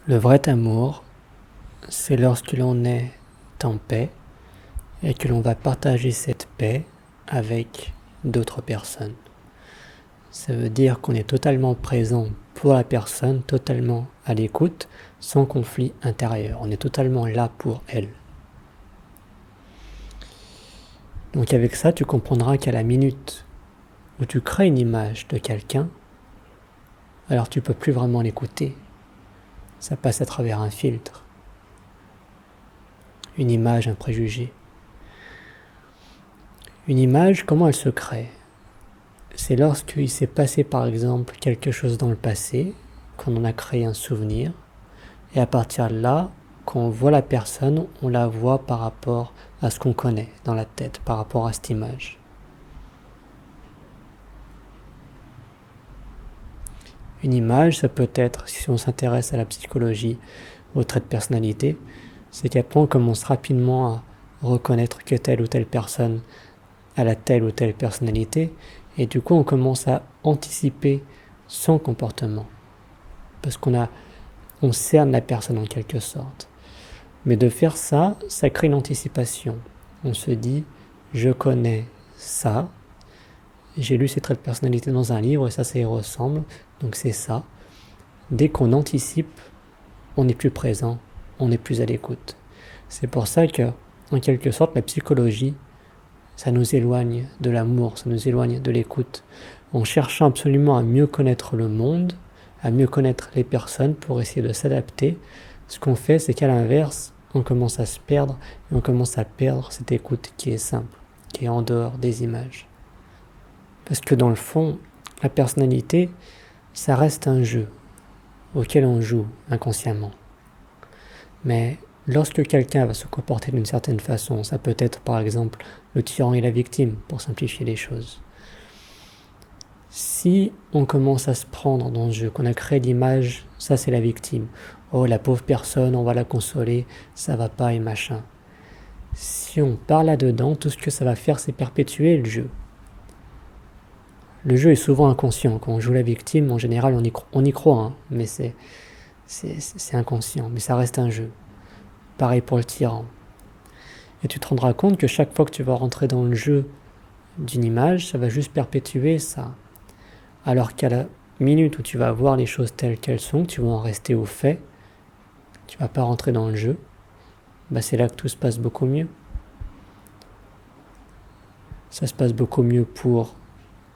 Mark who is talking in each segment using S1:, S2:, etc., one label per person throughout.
S1: Le vrai amour, c'est lorsque l'on est en paix et que l'on va partager cette paix avec d'autres personnes. Ça veut dire qu'on est totalement présent pour la personne, totalement à l'écoute, sans conflit intérieur. On est totalement là pour elle. Donc avec ça, tu comprendras qu'à la minute où tu crées une image de quelqu'un, alors tu ne peux plus vraiment l'écouter. Ça passe à travers un filtre, une image, un préjugé. Une image, comment elle se crée? C'est lorsqu'il s'est passé par exemple quelque chose dans le passé, qu'on en a créé un souvenir, et à partir de là, quand on voit la personne, on la voit par rapport à ce qu'on connaît dans la tête, par rapport à cette image. Une image, ça peut être, si on s'intéresse à la psychologie, aux traits de personnalité, c'est qu'après on commence rapidement à reconnaître que telle ou telle personne a la telle ou telle personnalité, et du coup on commence à anticiper son comportement, parce on cerne la personne en quelque sorte. Mais de faire ça, ça crée une anticipation. On se dit, je connais ça, j'ai lu ces traits de personnalité dans un livre et ça y ressemble, donc c'est ça. Dès qu'on anticipe, on est plus présent, on est plus à l'écoute. C'est pour ça que, en quelque sorte, la psychologie, ça nous éloigne de l'amour, ça nous éloigne de l'écoute. En cherchant absolument à mieux connaître le monde, à mieux connaître les personnes pour essayer de s'adapter, ce qu'on fait, c'est qu'à l'inverse, on commence à se perdre et on commence à perdre cette écoute qui est simple, qui est en dehors des images. Parce que dans le fond, la personnalité, ça reste un jeu auquel on joue inconsciemment. Mais lorsque quelqu'un va se comporter d'une certaine façon, ça peut être par exemple le tyran et la victime, pour simplifier les choses. Si on commence à se prendre dans le jeu, qu'on a créé l'image, ça c'est la victime. Oh la pauvre personne, on va la consoler, ça va pas et machin. Si on part là-dedans, tout ce que ça va faire, c'est perpétuer le jeu. Le jeu est souvent inconscient. Quand on joue la victime, en général, on y croit, hein, mais c'est inconscient, mais ça reste un jeu. Pareil pour le tyran. Et tu te rendras compte que chaque fois que tu vas rentrer dans le jeu d'une image, ça va juste perpétuer ça. Alors qu'à la minute où tu vas voir les choses telles qu'elles sont, tu vas en rester au fait, tu vas pas rentrer dans le jeu, bah c'est là que tout se passe beaucoup mieux. Ça se passe beaucoup mieux pour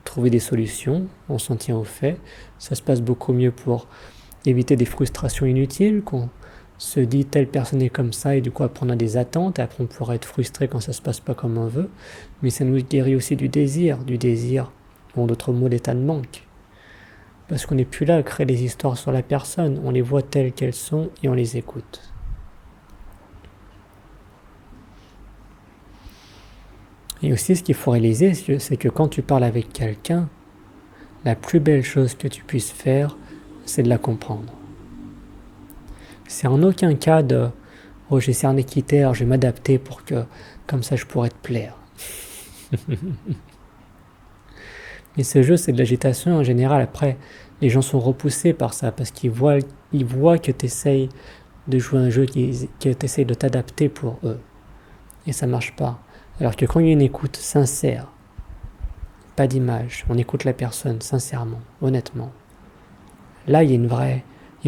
S1: trouver des solutions, on s'en tient au fait. Ça se passe beaucoup mieux pour éviter des frustrations inutiles, qu'on se dit telle personne est comme ça et du coup après on a des attentes et après on pourra être frustré quand ça se passe pas comme on veut. Mais ça nous guérit aussi du désir, en d'autres mots l'état de manque. Parce qu'on n'est plus là à créer des histoires sur la personne, on les voit telles qu'elles sont et on les écoute. Et aussi ce qu'il faut réaliser, c'est que quand tu parles avec quelqu'un, la plus belle chose que tu puisses faire, c'est de la comprendre. C'est en aucun cas de « oh j'ai cerné critère, je vais m'adapter pour que comme ça je pourrais te plaire ». Mais ce jeu c'est de l'agitation en général, après les gens sont repoussés par ça parce qu'ils voient que tu essayes de jouer un jeu, que tu essayes de t'adapter pour eux. Et ça marche pas. Alors que quand il y a une écoute sincère, pas d'image, on écoute la personne sincèrement, honnêtement, là il y a une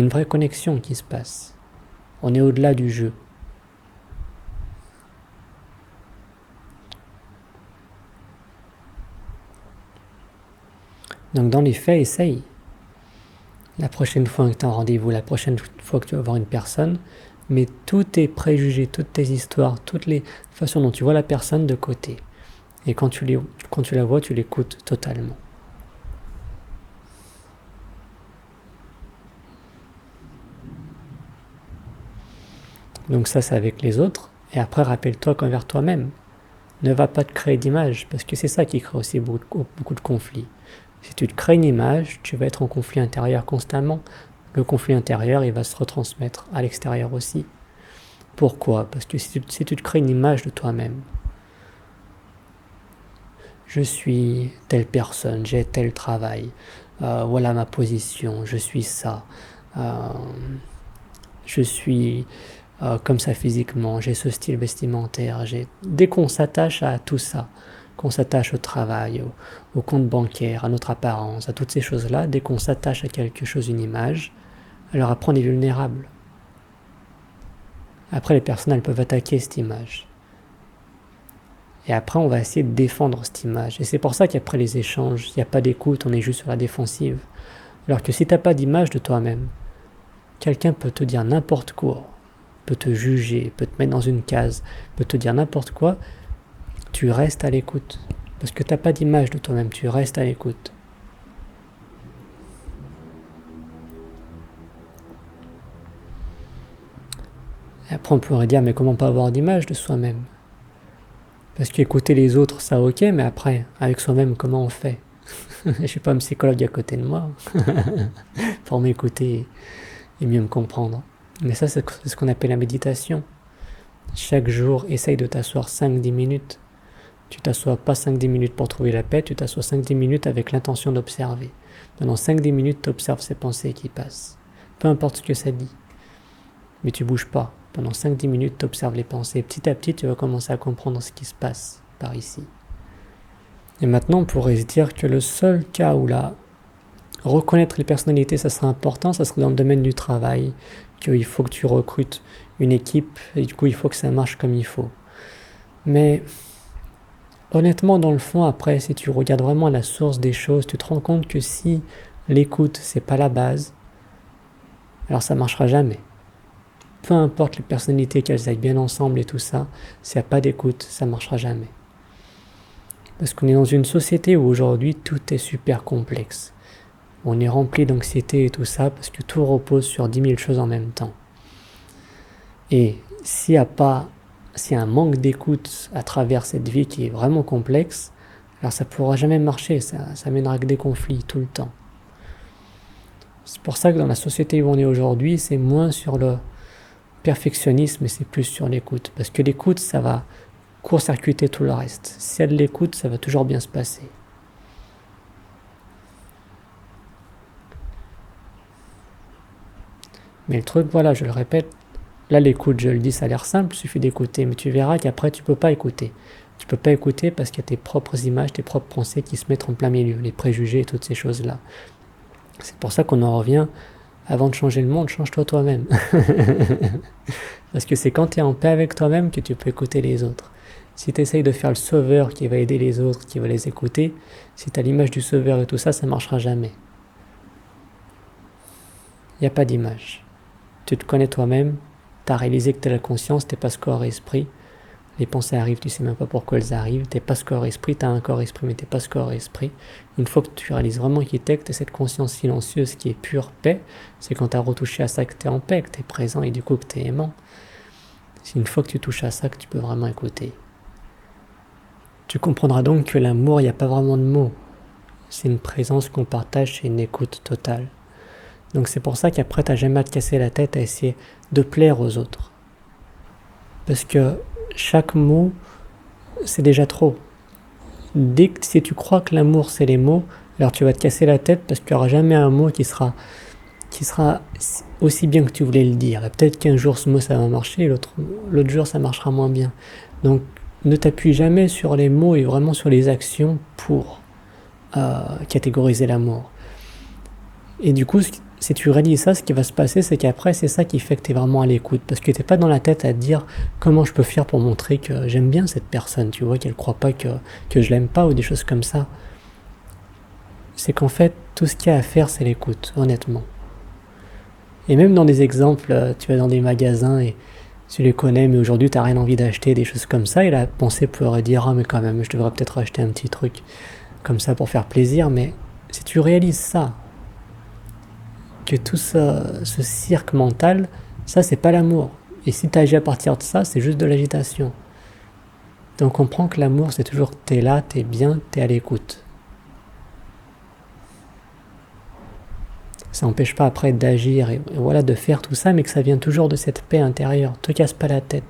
S1: vraie connexion qui se passe. On est au-delà du jeu. Donc dans les faits, essaye. La prochaine fois que tu as un rendez-vous, la prochaine fois que tu vas voir une personne, mets tous tes préjugés, toutes tes histoires, toutes les façons dont tu vois la personne de côté. Et quand tu la vois, tu l'écoutes totalement. Donc ça, c'est avec les autres. Et après, rappelle-toi qu'envers toi-même, ne va pas te créer d'image, parce que c'est ça qui crée aussi beaucoup de conflits. Si tu te crées une image, tu vas être en conflit intérieur constamment. Le conflit intérieur, il va se retransmettre à l'extérieur aussi. Pourquoi? Parce que si tu te crées une image de toi-même, je suis telle personne, j'ai tel travail, voilà ma position, je suis ça. je suis comme ça physiquement, j'ai ce style vestimentaire. Dès qu'on s'attache à tout ça, qu'on s'attache au travail, au compte bancaire, à notre apparence, à toutes ces choses-là, dès qu'on s'attache à quelque chose, une image, alors après on est vulnérable. Après les personnes elles peuvent attaquer cette image. Et après on va essayer de défendre cette image. Et c'est pour ça qu'après les échanges, il n'y a pas d'écoute, on est juste sur la défensive. Alors que si tu n'as pas d'image de toi-même, quelqu'un peut te dire n'importe quoi, peut te juger, peut te mettre dans une case, peut te dire n'importe quoi, tu restes à l'écoute. Parce que tu n'as pas d'image de toi-même, tu restes à l'écoute. Et après on pourrait dire mais comment pas avoir d'image de soi-même? Parce qu'écouter les autres ça ok, mais après avec soi-même comment on fait? Je suis pas un psychologue à côté de moi pour m'écouter et mieux me comprendre. Mais ça c'est ce qu'on appelle la méditation. Chaque jour essaye de t'asseoir 5-10 minutes. Tu t'assois pas 5-10 minutes pour trouver la paix, tu t'assois 5-10 minutes avec l'intention d'observer. Pendant 5-10 minutes, tu observes ces pensées qui passent. Peu importe ce que ça dit. Mais tu bouges pas. Pendant 5-10 minutes, tu observes les pensées. Petit à petit, tu vas commencer à comprendre ce qui se passe par ici. Et maintenant, on pourrait se dire que le seul cas où là, reconnaître les personnalités, ça serait important, ça serait dans le domaine du travail, qu'il faut que tu recrutes une équipe, et du coup, il faut que ça marche comme il faut. Mais honnêtement, dans le fond, après, si tu regardes vraiment la source des choses, tu te rends compte que si l'écoute, c'est pas la base, alors ça marchera jamais. Peu importe les personnalités, qu'elles aillent bien ensemble et tout ça, s'il n'y a pas d'écoute, ça marchera jamais. Parce qu'on est dans une société où aujourd'hui, tout est super complexe. On est rempli d'anxiété et tout ça, parce que tout repose sur 10 000 choses en même temps. Et s'il y a un manque d'écoute à travers cette vie qui est vraiment complexe, alors ça ne pourra jamais marcher, ça mènera que des conflits tout le temps. C'est pour ça que dans la société où on est aujourd'hui, c'est moins sur le perfectionnisme et c'est plus sur l'écoute. Parce que l'écoute, ça va court-circuiter tout le reste. Si il y a de l'écoute, ça va toujours bien se passer. Mais le truc, voilà, je le répète, là l'écoute, je le dis, ça a l'air simple, il suffit d'écouter, mais tu verras qu'après tu peux pas écouter. Tu peux pas écouter parce qu'il y a tes propres images, tes propres pensées qui se mettent en plein milieu, les préjugés et toutes ces choses-là. C'est pour ça qu'on en revient, avant de changer le monde, change-toi toi-même. Parce que c'est quand tu es en paix avec toi-même que tu peux écouter les autres. Si tu essayes de faire le sauveur qui va aider les autres, qui va les écouter, si tu as l'image du sauveur et tout ça, ça marchera jamais. Il n'y a pas d'image. Tu te connais toi-même, tu as réalisé que tu as la conscience, tu n'es pas ce corps-esprit. Les pensées arrivent, tu sais même pas pourquoi elles arrivent, t'es pas ce corps-esprit, t'as un corps-esprit mais t'es pas ce corps-esprit. Une fois que tu réalises vraiment qui t'es, que t'as cette conscience silencieuse qui est pure paix, c'est quand t'as retouché à ça que t'es en paix, que t'es présent et du coup que t'es aimant. C'est une fois que tu touches à ça que tu peux vraiment écouter. Tu comprendras donc que l'amour, il n'y a pas vraiment de mots. C'est une présence qu'on partage, c'est une écoute totale. Donc c'est pour ça qu'après t'as jamais à te casser la tête à essayer de plaire aux autres. Parce que chaque mot, c'est déjà trop. Si tu crois que l'amour c'est les mots, alors tu vas te casser la tête parce qu'il n'y aura jamais un mot qui sera aussi bien que tu voulais le dire. Et peut-être qu'un jour ce mot ça va marcher, et l'autre jour ça marchera moins bien. Donc ne t'appuie jamais sur les mots et vraiment sur les actions pour catégoriser l'amour. Et du coup, si tu réalises ça, ce qui va se passer, c'est qu'après, c'est ça qui fait que tu es vraiment à l'écoute. Parce que tu n'es pas dans la tête à te dire comment je peux faire pour montrer que j'aime bien cette personne, tu vois, qu'elle ne croit pas que je l'aime pas ou des choses comme ça. C'est qu'en fait, tout ce qu'il y a à faire, c'est l'écoute, honnêtement. Et même dans des exemples, tu vas dans des magasins et tu les connais, mais aujourd'hui, tu n'as rien envie d'acheter, des choses comme ça, et la pensée pourrait dire « Ah, mais quand même, je devrais peut-être acheter un petit truc comme ça pour faire plaisir. » Mais si tu réalises ça, que tout ce cirque mental, ça c'est pas l'amour. Et si tu agis à partir de ça, c'est juste de l'agitation. Donc on comprend que l'amour c'est toujours que t'es là, t'es bien, t'es à l'écoute. Ça n'empêche pas après d'agir et voilà, de faire tout ça, mais que ça vient toujours de cette paix intérieure. Te casse pas la tête.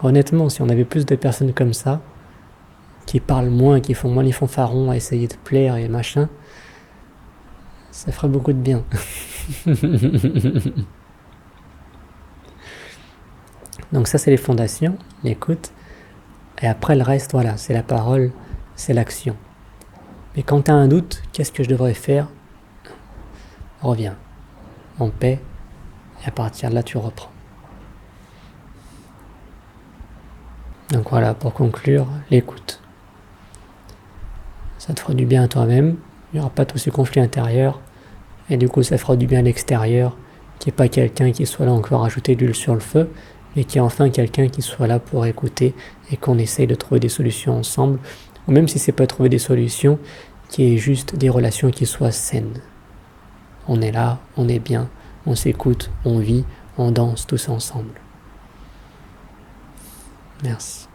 S1: Honnêtement, si on avait plus de personnes comme ça, qui parlent moins, qui font moins les fanfarons à essayer de plaire et machin, ça ferait beaucoup de bien. Donc ça, c'est les fondations, l'écoute. Et après, le reste, voilà, c'est la parole, c'est l'action. Mais quand tu as un doute, qu'est-ce que je devrais faire? Reviens en paix, et à partir de là, tu reprends. Donc voilà, pour conclure, l'écoute. Ça te fera du bien à toi-même, il n'y aura pas tous ces conflits intérieurs, et du coup, ça fera du bien à l'extérieur, qu'il n'y ait pas quelqu'un qui soit là encore à ajouter de l'huile sur le feu, mais qu'il y ait enfin quelqu'un qui soit là pour écouter et qu'on essaye de trouver des solutions ensemble, ou même si c'est pas trouver des solutions, qu'il y ait juste des relations qui soient saines. On est là, on est bien, on s'écoute, on vit, on danse tous ensemble. Merci.